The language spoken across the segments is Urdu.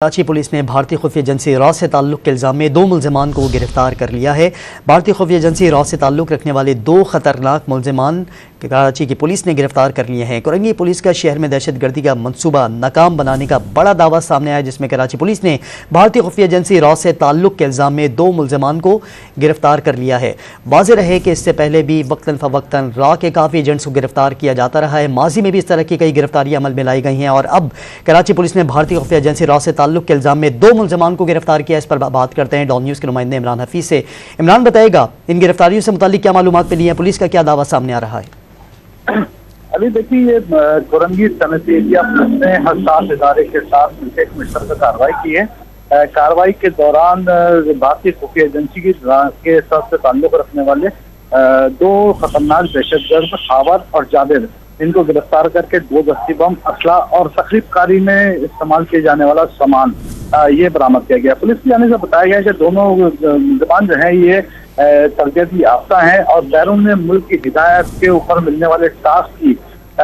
کراچی پولیس نے بھارتی خفیہ ایجنسی را سے تعلق کے الزام میں 2 ملزمان کو گرفتار کر لیا ہے۔ بھارتی خفیہ ایجنسی را سے تعلق رکھنے والے 2 خطرناک ملزمان کراچی کی پولیس نے گرفتار کر لیے ہیں۔ کرنگی پولیس کا شہر میں دہشت گردی کا منصوبہ ناکام بنانے کا بڑا دعویٰ سامنے آیا، جس میں کراچی پولیس نے بھارتی خفیہ ایجنسی را سے تعلق کے الزام میں 2 ملزمان کو گرفتار کر لیا ہے۔ واضح رہے کہ اس سے پہلے بھی وقتاً فوقتاً را کے کافی ایجنٹس کو گرفتار کیا جاتا رہا ہے۔ ماضی میں بھی اس طرح کی کئی گرفتاریاں عمل میں لائی گئی ہیں، اور اب کراچی پولیس نے بھارتی خفیہ ایجنسی را سے تعلق کے الزام میں 2 ملزمان کو گرفتار کیا۔ اس پر بات کرتے ہیں ڈان نیوز کے نمائندے عمران حفیظ سے۔ عمران، بتائے گا ان گرفتاریوں سے متعلق کیا معلومات ملی ہیں، پولیس کا کیا دعویٰ سامنے آ رہا ہے؟ ابھی دیکھیے، یہ کرنگی صنعتی ایریا پولیس نے حساس ادارے کے ساتھ مل کے ایک مشترکہ کارروائی کی ہے۔ کارروائی کے دوران بھارتی خفیہ ایجنسی کے ساتھ تعلق رکھنے والے 2 خطرناک دہشت گرد خاور اور جابر، ان کو گرفتار کر کے 2 دستی بم، اسلحہ اور تخریب کاری میں استعمال کیے جانے والا سامان یہ برآمد کیا گیا۔ پولیس کی جانب سے بتایا گیا کہ دونوں ملزمان جو ہیں یہ تربیت یافتہ ہیں اور بیرون ملک کی ہدایت کے اوپر ملنے والے ٹاسک کی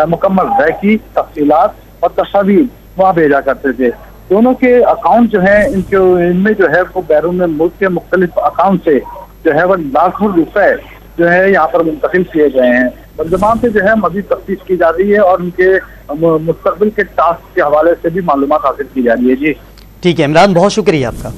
مکمل رائے کی تفصیلات اور تصاویر وہاں بھیجا کرتے تھے۔ دونوں کے اکاؤنٹ جو ہیں ان میں جو ہے وہ بیرون ملک کے مختلف اکاؤنٹ سے جو ہے وہ لاکھوں روپے جو ہے یہاں پر منتقل کیے گئے ہیں۔ ملزمان سے جو ہے مزید تفتیش کی جا رہی ہے اور ان کے مستقبل کے ٹاسک کے حوالے سے بھی معلومات حاصل کی جا رہی ہے۔ جی ٹھیک ہے عمران، بہت شکریہ آپ کا۔